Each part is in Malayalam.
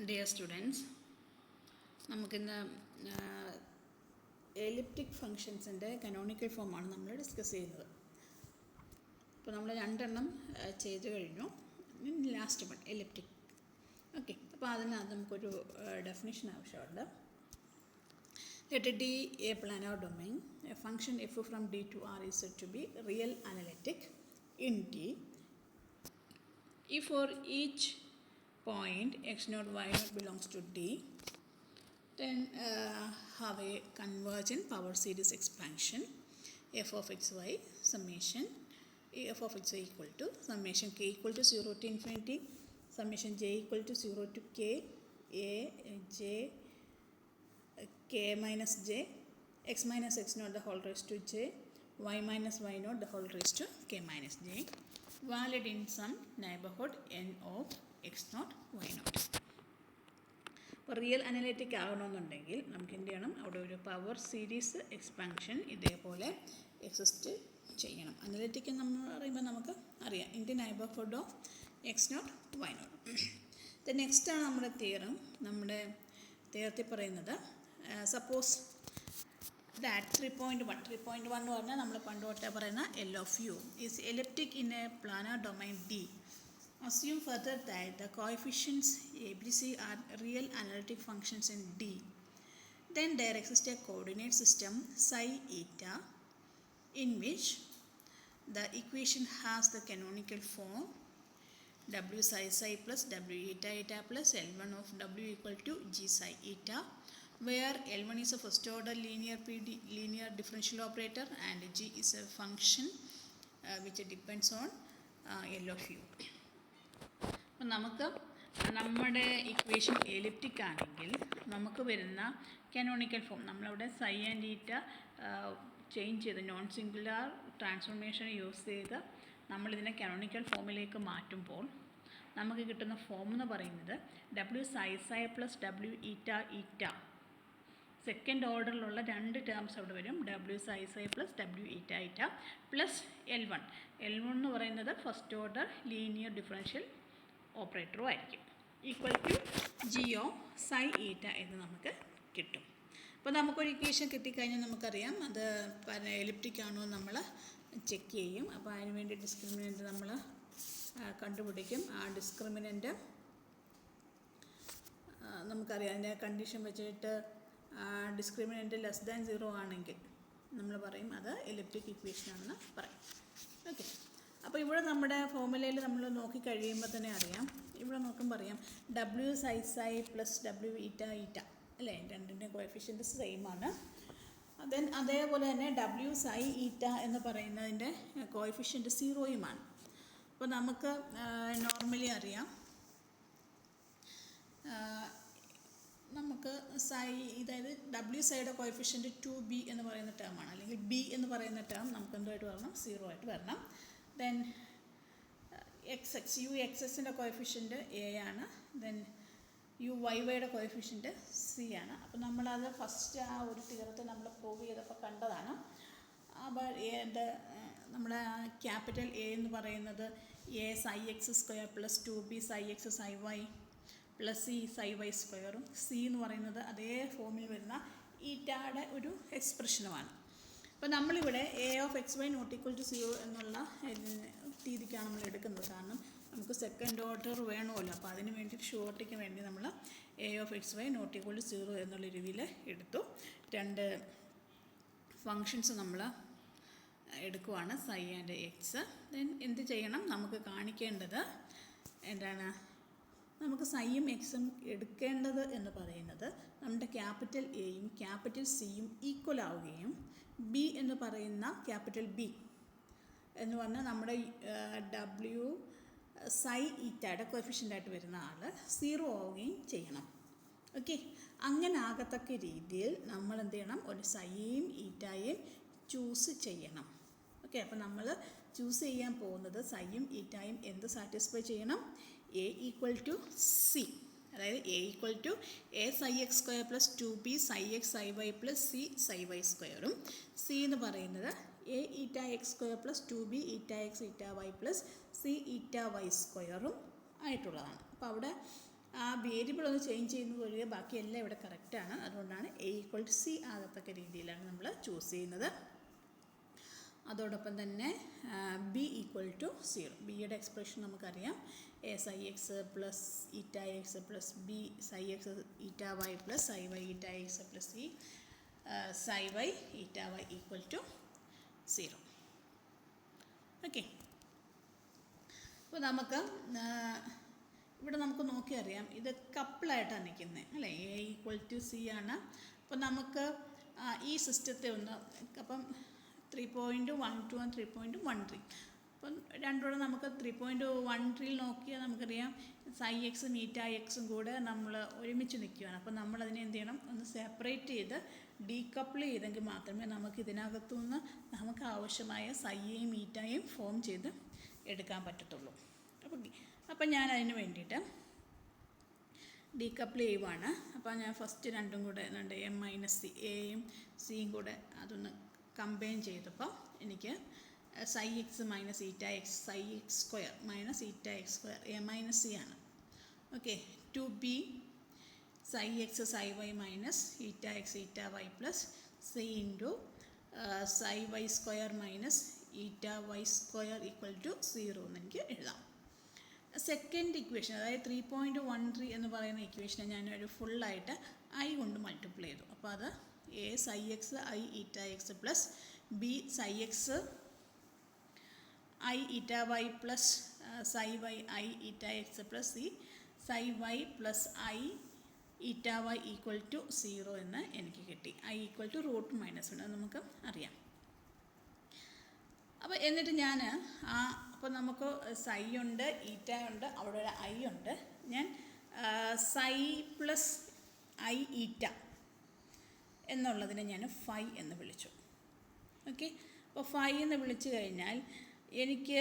Dear students, നമുക്കിന്ന് എലിപ്റ്റിക് ഫങ്ഷൻസിൻ്റെ കനോണിക്കൽ ഫോമാണ് നമ്മൾ ഡിസ്കസ് ചെയ്യുന്നത്. അപ്പോൾ നമ്മൾ രണ്ടെണ്ണം ചെയ്ത് കഴിഞ്ഞു. Last one elliptic. ഓക്കെ, അപ്പോൾ അതിനകത്ത് നമുക്കൊരു ഡെഫിനിഷൻ ആവശ്യമുണ്ട്. Let D a planar domain. A function f from D to R is said to be real analytic in D if for each point x0 y0 belongs to D, then have a convergent power series expansion f of xy summation f of xy equal to summation k equal to 0 to infinity, summation j equal to 0 to k a j k minus j x minus x0 the whole raised to j y minus y0 the whole raised to k minus j, valid in some neighborhood n of x0 y0. അപ്പോൾ റിയൽ അനലിറ്റിക് ആകണമെന്നുണ്ടെങ്കിൽ നമുക്ക് എന്ത് ചെയ്യണം, അവിടെ ഒരു പവർ സീരീസ് എക്സ്പാൻഷൻ ഇതേപോലെ എക്സിസ്റ്റ് ചെയ്യണം. അനലിറ്റിക് നമ്മൾ പറയുമ്പോൾ നമുക്ക് അറിയാം in the neighbourhood of x0 y0. നെക്സ്റ്റാണ് നമ്മുടെ തിയറം. നമ്മുടെ തിയറത്തിൽ പറയുന്നത് സപ്പോസ് ദാറ്റ് 3.1 എന്ന് പറഞ്ഞാൽ നമ്മൾ പണ്ട് തൊട്ടേ പറയുന്ന L of U is elliptic in a planar domain D. Assume further that the coefficients ABC are real analytic functions in D. Then there exists a coordinate system psi eta in which the equation has the canonical form W psi psi plus W eta eta plus L1 of W equal to G psi eta, where L1 is a first order linear differential operator and G is a function which depends on L of U. അപ്പം നമുക്ക് നമ്മുടെ ഇക്വേഷൻ എലിപ്റ്റിക് ആണെങ്കിൽ നമുക്ക് വരുന്ന കനോണിക്കൽ ഫോം നമ്മളവിടെ സൈ ആൻഡ് ഈറ്റ ചേഞ്ച് ചെയ്ത് നോൺ സിംഗുലാർ ട്രാൻസ്ഫോർമേഷൻ യൂസ് ചെയ്ത് നമ്മളിതിനെ കനോണിക്കൽ ഫോമിലേക്ക് മാറ്റുമ്പോൾ നമുക്ക് കിട്ടുന്ന ഫോം എന്ന് പറയുന്നത് W സൈ സൈ പ്ലസ് W ഈറ്റ ഈറ്റ. സെക്കൻഡ് ഓർഡറിലുള്ള രണ്ട് ടേംസ് അവിടെ വരും. W സൈ സൈ പ്ലസ് W ഈറ്റ ഈറ്റ പ്ലസ് L1 എന്ന് പറയുന്നത് ഫസ്റ്റ് ഓർഡർ ലീനിയർ ഡിഫറൻഷ്യൽ ഓപ്പറേറ്ററും ആയിരിക്കും. ഈക്വൽ ടു ജി ഓഫ് സൈ ഈറ്റ എന്ന് നമുക്ക് കിട്ടും. അപ്പോൾ നമുക്കൊരു ഇക്വേഷൻ കിട്ടിക്കഴിഞ്ഞാൽ നമുക്കറിയാം അത് എലിപ്റ്റിക് ആണോ നമ്മൾ ചെക്ക് ചെയ്യും. അപ്പോൾ അതിന് വേണ്ടി ഡിസ്ക്രിമിനൻ്റ് നമ്മൾ കണ്ടുപിടിക്കും. ആ ഡിസ്ക്രിമിനൻ്റ് നമുക്കറിയാം അതിൻ്റെ കണ്ടീഷൻ വെച്ചിട്ട് ഡിസ്ക്രിമിനൻ്റ് ലെസ് ദാൻ 0 ആണെങ്കിൽ നമ്മൾ പറയും അത് എലിപ്റ്റിക് ഇക്വേഷനാണെന്ന് പറയും. ഓക്കെ, അപ്പോൾ ഇവിടെ നമ്മുടെ ഫോർമുലയിൽ നമ്മൾ നോക്കിക്കഴിയുമ്പോൾ തന്നെ അറിയാം, ഇവിടെ നോക്കുമ്പോൾ അറിയാം W സൈ സൈ പ്ലസ് W ഈറ്റ ഈറ്റ അല്ലേ, രണ്ടിൻ്റെ കോഎഫിഷ്യൻ്റ് സെയിം ആണ്. ദെൻ അതേപോലെ തന്നെ W സൈ ഈറ്റ എന്ന് പറയുന്നതിൻ്റെ കോഎഫിഷ്യൻ്റ് 0യുമാണ്. അപ്പോൾ നമുക്ക് നോർമലി അറിയാം നമുക്ക് സൈ അതായത് W സൈയുടെ കോഎഫിഷ്യൻ്റ് 2b എന്ന് പറയുന്ന ടേമാണ്, അല്ലെങ്കിൽ B എന്ന് പറയുന്ന ടേം നമുക്ക് എന്തുമായിട്ട് വരണം, 0 ആയിട്ട് വരണം. ദെൻ യു എക്സിൻ്റെ കോഎഫിഷ്യൻ്റ് എ ആണ്. ദെൻ യു വൈയുടെ കോഎഫിഷ്യൻ്റ് സി ആണ്. അപ്പോൾ നമ്മളത് ഫസ്റ്റ് ആ ഒരു തിയറത്തിൽ നമ്മൾ പ്രൂവ് ചെയ്തപ്പോൾ കണ്ടതാണ്. അപ്പോൾ നമ്മുടെ ക്യാപിറ്റൽ എ എന്ന് പറയുന്നത് A psi x square plus 2b psi x psi y plus C psi y സ്ക്വയറും സി എന്ന് പറയുന്നത് അതേ ഫോമിൽ വരുന്ന ഈറ്റയുടെ ഒരു എക്സ്പ്രഷനുമാണ്. അപ്പോൾ നമ്മളിവിടെ A of x y not equal to 0 എന്നുള്ള രീതിക്കാണ് നമ്മൾ എടുക്കുന്നത്. കാരണം നമുക്ക് സെക്കൻഡ് ഓർഡർ വേണമല്ലോ. അപ്പോൾ അതിന് വേണ്ടി ഷോർട്ടിക്ക് വേണ്ടി നമ്മൾ A of x y not equal to 0 എന്നുള്ള രീതിയിൽ എടുത്തു. രണ്ട് ഫങ്ഷൻസ് നമ്മൾ എടുക്കുവാണ്, സൈ ആൻഡ് എക്സ്. ദെൻ എന്ത് ചെയ്യണം, നമുക്ക് കാണിക്കേണ്ടത് എന്താണ്, നമുക്ക് സൈയും എക്സും എടുക്കേണ്ടത് എന്ന് പറയുന്നത് നമ്മുടെ ക്യാപിറ്റൽ എയും ക്യാപിറ്റൽ സിയും ഈക്വൽ ആവുകയും ബി എന്ന് പറയുന്ന ക്യാപിറ്റൽ ബി എന്ന് പറഞ്ഞാൽ നമ്മുടെ W സൈ ഈറ്റയുടെ കോഎഫിഷ്യൻ്റായിട്ട് വരുന്ന ആൾ 0 ആവുകയും ചെയ്യണം. ഓക്കെ, അങ്ങനെ ആകത്തക്ക രീതിയിൽ നമ്മൾ എന്ത് ചെയ്യണം, ഒരു സൈയും ഈറ്റയും ചൂസ് ചെയ്യണം. ഓക്കെ, അപ്പോൾ നമ്മൾ ചൂസ് ചെയ്യാൻ പോകുന്നത് സൈയും ഈറ്റയും എന്ത് സാറ്റിസ്ഫൈ ചെയ്യണം, എ ഈക്വൽ ടു സി, അതായത് A equal to A psi x square plus 2b psi x psi y plus C psi y സ്ക്വയറും സി എന്ന് പറയുന്നത് എ ഈറ്റ എക്സ് സ്ക്വയർ പ്ലസ് 2b ഈറ്റ x eta y plus C ഈറ്റ വൈ സ്ക്വയറും ആയിട്ടുള്ളതാണ്. അപ്പോൾ അവിടെ ആ വേരിയബിൾ ഒന്ന് ചേഞ്ച് ചെയ്യുന്നത് ഒഴികെ ബാക്കിയെല്ലാം ഇവിടെ കറക്റ്റാണ്. അതുകൊണ്ടാണ് A=C ആകത്തക്ക രീതിയിലാണ് നമ്മൾ ചൂസ് ചെയ്യുന്നത്. അതോടൊപ്പം തന്നെ B=0. ബിയുടെ എക്സ്പ്രഷൻ നമുക്കറിയാം. A psi x പ്ലസ് ഈറ്റ x plus B psi x ഈറ്റ y പ്ലസ് psi y ഈറ്റ x plus C psi y ഈറ്റ y =0. ഓക്കെ. അപ്പോൾ നമുക്ക് ഇവിടെ നമുക്ക് നോക്കിയറിയാം ഇത് കപ്പിളായിട്ടാണ് നിൽക്കുന്നത് അല്ലേ. A=C ആണ്. അപ്പോൾ നമുക്ക് ഈ സിസ്റ്റത്തെ ഒന്ന് അപ്പം 3.12 and 3.13 അപ്പം രണ്ടുകൂടെ നമുക്ക് 3.13 നോക്കിയാൽ നമുക്കറിയാം സൈ എക്സും ഈറ്റ എക്സും കൂടെ നമ്മൾ ഒരുമിച്ച് നിൽക്കുകയാണ്. അപ്പോൾ നമ്മളതിനെ എന്ത് ചെയ്യണം, ഒന്ന് സെപ്പറേറ്റ് ചെയ്ത് ഡീകപ്പിൾ ചെയ്തെങ്കിൽ മാത്രമേ നമുക്ക് ഇതിനകത്തുനിന്ന് നമുക്ക് ആവശ്യമായ സൈയും ഈറ്റയും ഫോം ചെയ്ത് എടുക്കാൻ പറ്റത്തുള്ളൂ. അപ്പം ഞാൻ അതിന് വേണ്ടിയിട്ട് ഡീകപ്പിൾ ചെയ്യുവാണ്. അപ്പോൾ ഞാൻ ഫസ്റ്റ് രണ്ടും കൂടെ M-C എയും സിയും കൂടെ അതൊന്ന് കമ്പൈൻ ചെയ്തപ്പോൾ എനിക്ക് psi x minus eta x psi x square minus eta x square A-C ആണ്. Okay. Two B psi x psi y minus eta x eta y plus C into psi y square minus eta y square =0 എന്ന് എനിക്ക് എഴുതാം. സെക്കൻഡ് ഇക്വേഷൻ അതായത് 3.13 എന്ന് പറയുന്ന ഇക്വേഷനെ ഞാനൊരു ഫുള്ളായിട്ട് I കൊണ്ട് മൾട്ടിപ്ലൈ ചെയ്തു. അപ്പോൾ അത് A psi x I eta x plus B psi x I eta y plus psi y I eta x plus C psi y plus I eta y =0 എന്ന് എനിക്ക് കിട്ടി. I √-1 അത് നമുക്ക് അറിയാം. അപ്പോൾ എന്നിട്ട് ഞാൻ അപ്പോൾ നമുക്ക് സൈ ഉണ്ട് ഈറ്റ ഉണ്ട് അവിടെ ഒരു I ഉണ്ട്. ഞാൻ സൈ പ്ലസ് I ഈറ്റ എന്നുള്ളതിനെ ഞാൻ ഫൈ എന്ന് വിളിച്ചു. ഓക്കെ. അപ്പോൾ ഫൈ എന്ന് വിളിച്ചു കഴിഞ്ഞാൽ എനിക്ക്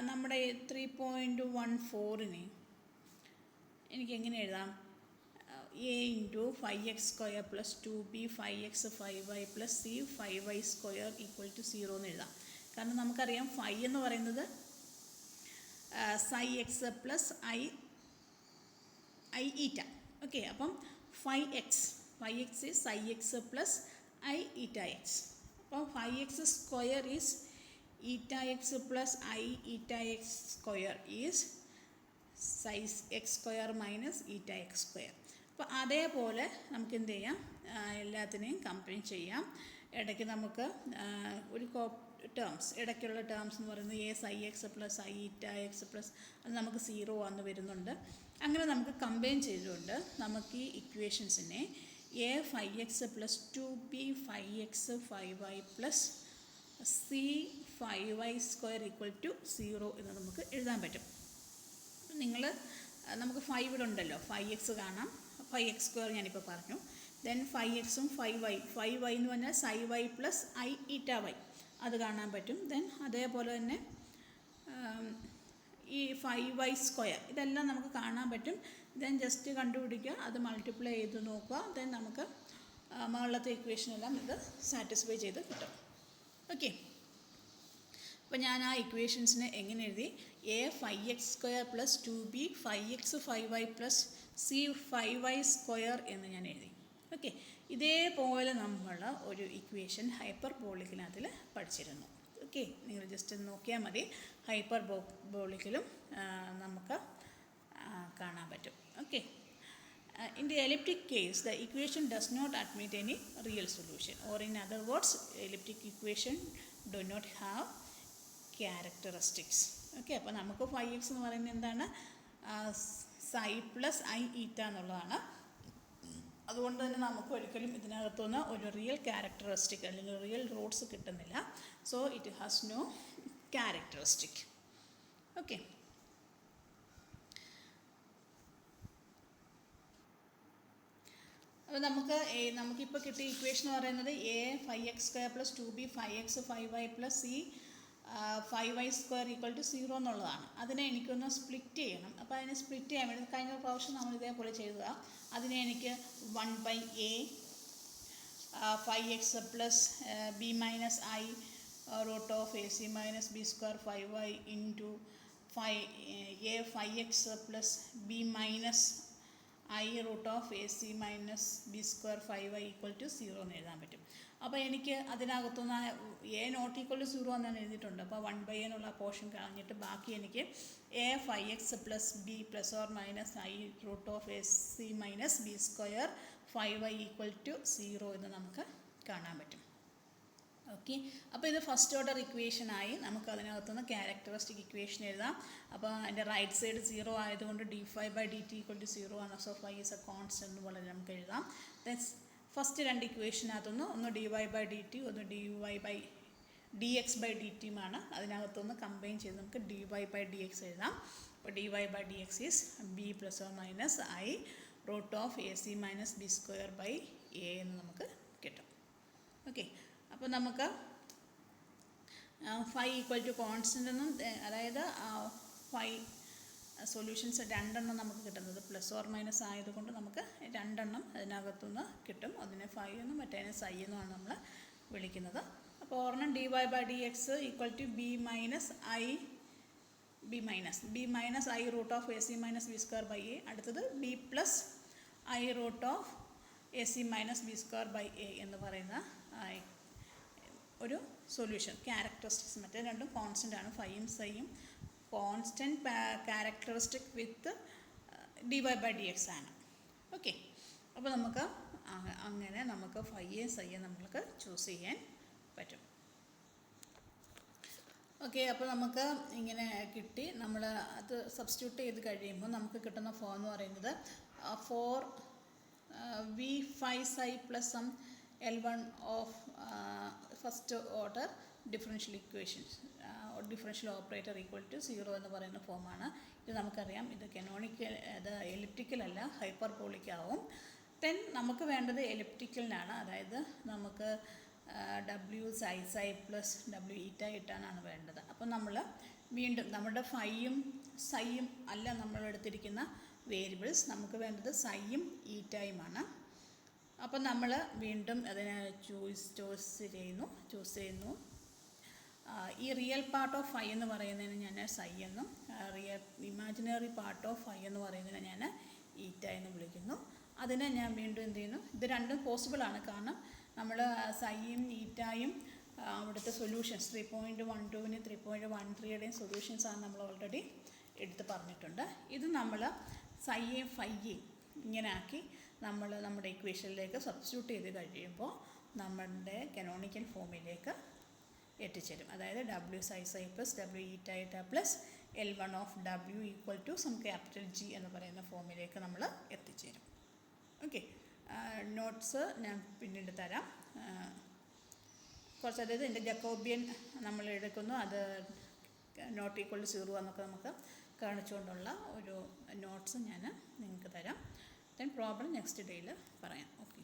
നമ്മുടെ 3.14നെ എനിക്ക് എങ്ങനെ എഴുതാം, A into phi x square plus 2B phi x phi y plus C phi y square =0 എന്ന് എഴുതാം. കാരണം നമുക്കറിയാം ഫൈ എന്ന് പറയുന്നത് psi x plus I eta. Okay. അപ്പം phi x is psi x plus I eta x. അപ്പം phi x square is eta x plus I eta x square is psi x square minus eta x square. അപ്പോൾ അതേപോലെ നമുക്ക് എന്ത് ചെയ്യാം, എല്ലാത്തിനെയും കമ്പൈൻ ചെയ്യാം. ഇടയ്ക്ക് നമുക്ക് ഒരു ടേംസ് ഇടയ്ക്കുള്ള ടേംസ് എന്ന് പറയുന്നത് A psi x plus I eta x plus അത് നമുക്ക് 0 ആണെന്ന് വരുന്നുണ്ട്. അങ്ങനെ നമുക്ക് കമ്പൈൻ ചെയ്തുകൊണ്ട് നമുക്ക് ഈ ഇക്വേഷൻസിനെ A phi x plus 2B phi x phi y plus C phi y square =0 എന്ന് നമുക്ക് എഴുതാൻ പറ്റും. നമുക്ക് 5 ഇവിടെ ഉണ്ടല്ലോ, ഫൈ എക്സ് കാണാം, ഫൈ എക്സ് സ്ക്വയർ ഞാനിപ്പോൾ പറഞ്ഞു. ദെൻ ഫൈ എക്സും ഫൈ വൈ എന്ന് പറഞ്ഞാൽ സൈ y plus I eta Y അത് കാണാൻ പറ്റും. ദെൻ അതേപോലെ തന്നെ ഈ ഫൈ വൈ സ്ക്വയർ ഇതെല്ലാം നമുക്ക് കാണാൻ പറ്റും. ദെൻ ജസ്റ്റ് കണ്ടുപിടിക്കുക, അത് മൾട്ടിപ്ലൈ ചെയ്ത് നോക്കുക. ദെൻ നമുക്ക് മുകളിലത്തെ ഇക്വേഷനെല്ലാം ഇത് സാറ്റിസ്ഫൈ ചെയ്ത് കിട്ടും. ഓക്കെ. അപ്പോൾ ഞാൻ ആ ഇക്വേഷൻസിനെ എങ്ങനെ എഴുതി, A phi x square plus 2B phi x phi y plus C phi y square എന്ന് ഞാൻ എഴുതി. ഓക്കെ. ഇതേപോലെ നമ്മൾ ഒരു ഇക്വേഷൻ ഹൈപ്പർബോളിക്കിനകത്തിൽ പഠിച്ചിരുന്നു. ഓക്കെ. നിങ്ങൾ ജസ്റ്റ് നോക്കിയാൽ മതി, ഹൈപ്പർബോളിക്കിലും നമുക്ക് കാണാൻ പറ്റും. Okay. In the elliptic case, the equation does not admit any real solution, or in other words, elliptic equation do not have characteristics. Okay. അപ്പോൾ നമുക്ക് ഫൈ എക്സ് എന്ന് പറയുന്നത് എന്താണ്, സൈ പ്ലസ് I ഈറ്റ എന്നുള്ളതാണ്. അതുകൊണ്ട് തന്നെ നമുക്ക് ഒരിക്കലും ഇതിനകത്തുനിന്ന് ഒരു റിയൽ ക്യാരക്ടറിസ്റ്റിക് അല്ലെങ്കിൽ റിയൽ റൂട്ട്സ് കിട്ടുന്നില്ല. So it has no characteristic. Okay. അപ്പോൾ നമുക്കിപ്പോൾ കിട്ടിയ ഇക്വേഷൻ എന്ന് പറയുന്നത് A phi x square plus 2B phi x phi y plus C phi y square =0 എന്നുള്ളതാണ്. അതിനെ എനിക്കൊന്ന് സ്പ്ലിറ്റ് ചെയ്യണം. അപ്പോൾ അതിനെ സ്പ്ലിറ്റ് ചെയ്യാൻ വേണ്ടി കഴിഞ്ഞ പ്രാവശ്യം നമ്മൾ ഇതേപോലെ ചെയ്തത്, അതിനെ എനിക്ക് 1/A phi x plus B minus I root of AC minus B square phi y into A phi x plus B minus I root of A C minus B square 5y equal to 0 എന്ന് എഴുതാൻ പറ്റും. അപ്പോൾ എനിക്ക് അതിനകത്തുനിന്ന് എ നോട്ട് ഈക്വൽ ടു 0 എന്നാണ് എഴുതിയിട്ടുണ്ട്. അപ്പോൾ 1/a എന്നുള്ള പോർഷൻ കളഞ്ഞിട്ട് ബാക്കി എനിക്ക് A 5x plus B plus or minus I root of A C minus B square 5y equal to 0 എന്ന് നമുക്ക് കാണാൻ പറ്റും. ഓക്കെ, അപ്പോൾ ഇത് ഫസ്റ്റ് ഓർഡർ ഇക്വേഷനായി. നമുക്ക് അതിനകത്തുനിന്ന് ക്യാരക്ടറിസ്റ്റിക് ഇക്വേഷൻ എഴുതാം. അപ്പോൾ അതിൻ്റെ റൈറ്റ് സൈഡ് 0 ആയതുകൊണ്ട് d5/dt ഈക്വൽ ടു 0 ആണ്. So phi is A constant പോലെ നമുക്ക് എഴുതാം. ഫസ്റ്റ് രണ്ട് ഇക്വേഷനകത്തുനിന്ന് ഒന്ന് dy/dt ഒന്ന് dx/dt അതിനകത്തുനിന്ന് കമ്പൈൻ ചെയ്ത് നമുക്ക് dy/dx എഴുതാം. അപ്പോൾ dy/dx is b plus or minus I root of A C minus B square by A എന്ന് നമുക്ക് കിട്ടും. ഓക്കെ, അപ്പോൾ നമുക്ക് ഫൈ ഈക്വൽ ടു കോൺസ്റ്റൻ്റ് എന്നും, അതായത് ഫൈ സൊല്യൂഷൻസ് രണ്ടെണ്ണം നമുക്ക് കിട്ടുന്നത് പ്ലസ് ഓർ മൈനസ് ആയതുകൊണ്ട് നമുക്ക് രണ്ടെണ്ണം അതിനകത്തുനിന്ന് കിട്ടും. അതിനെ ഫൈ എന്നും മറ്റേതിനെ സൈ എന്നുമാണ് നമ്മൾ വിളിക്കുന്നത്. അപ്പോൾ ഒരെണ്ണം dy/dx equal to B minus I root of A C minus B square by A. അടുത്തത് B plus I root of A C minus B square by A എന്ന് പറയുന്ന ഒരു സൊല്യൂഷൻ. ക്യാരക്ടറിസ്റ്റിക്സ് മറ്റേ രണ്ടും കോൺസ്റ്റൻ്റ് ആണ്. ഫൈയും സൈയും കോൺസ്റ്റൻറ്റ് ക്യാരക്ടറിസ്റ്റിക് വിത്ത് dy/dx ആണ്. ഓക്കെ, അപ്പോൾ നമുക്ക് അങ്ങനെ നമുക്ക് ഫൈയെ സൈയെ നമ്മൾക്ക് ചൂസ് ചെയ്യാൻ പറ്റും. ഓക്കെ, അപ്പോൾ നമുക്ക് ഇങ്ങനെ കിട്ടി. നമ്മൾ അത് സബ്സ്റ്റിറ്റ്യൂട്ട് ചെയ്ത് കഴിയുമ്പോൾ നമുക്ക് കിട്ടുന്ന ഫോം എന്ന് പറയുന്നത് 4v5 plus some L1 of first order differential equations differential operator equal to 0 എന്ന് പറയുന്ന ഫോമാണ്. ഇത് നമുക്കറിയാം, ഇത് കനോണിക്കൽ, ഇത് എലിപ്റ്റിക്കൽ അല്ല, ഹൈപ്പർബോളിക് ആവും. ദെൻ നമുക്ക് വേണ്ടത് എലിപ്റ്റിക്കലിനാണ്. അതായത് നമുക്ക് w സൈ പ്ലസ് w ഈറ്റ ഇട്ടാനാണ് വേണ്ടത്. അപ്പം നമ്മൾ വീണ്ടും നമ്മുടെ ഫൈയും സൈയും അല്ല നമ്മൾ എടുത്തിരിക്കുന്ന വേരിയബിൾസ്, നമുക്ക് വേണ്ടത് സൈയും ഈറ്റയുമാണ്. അപ്പം നമ്മൾ വീണ്ടും അതിനെ ചൂസ് ചെയ്യുന്നു. ഈ റിയൽ പാർട്ട് ഓഫ് ഫൈ എന്ന് പറയുന്നതിന് ഞാൻ സൈ എന്നും ഇമാജിനറി പാർട്ട് ഓഫ് ഫൈ എന്ന് പറയുന്നതിന് ഞാൻ ഈറ്റ എന്ന് വിളിക്കുന്നു. അതിനെ ഞാൻ വീണ്ടും എന്ത് ചെയ്യുന്നു, ഇത് രണ്ടും പോസിബിളാണ്. കാരണം നമ്മൾ സൈയും ഈറ്റായും അവിടുത്തെ സൊല്യൂഷൻസ് 3.12-ന് 3.13യുടെയും സൊല്യൂഷൻസാണ് നമ്മൾ ഓൾറെഡി എടുത്ത് പറഞ്ഞിട്ടുണ്ട്. ഇത് നമ്മൾ സൈയെയും ഫൈയെയും ഇങ്ങനെ ആക്കി നമ്മൾ നമ്മുടെ ഇക്വേഷനിലേക്ക് സബ്സ്റ്റിറ്റ്യൂട്ട് ചെയ്ത് കഴിയുമ്പോൾ നമ്മുടെ കനോണിക്കൽ ഫോമിലേക്ക് എത്തിച്ചേരും. അതായത് w psi plus w eta plus L1 of w equal to some capital G എന്ന് പറയുന്ന ഫോമിലേക്ക് നമ്മൾ എത്തിച്ചേരും. ഓക്കെ, നോട്ട്സ് ഞാൻ പിന്നീട് തരാം. കുറച്ച്, അതായത് എൻ്റെ ജക്കോബിയൻ നമ്മൾ എടുക്കുന്നു, അത് നോട്ട് ഈക്വൽ ടു 0 എന്നൊക്കെ നമുക്ക് കാണിച്ചുകൊണ്ടുള്ള ഒരു നോട്ട്സ് ഞാൻ നിങ്ങൾക്ക് തരാം. ദെൻ പ്രോബ്ലം നെക്സ്റ്റ് ഡേയിൽ പറയാം. ഓക്കെ.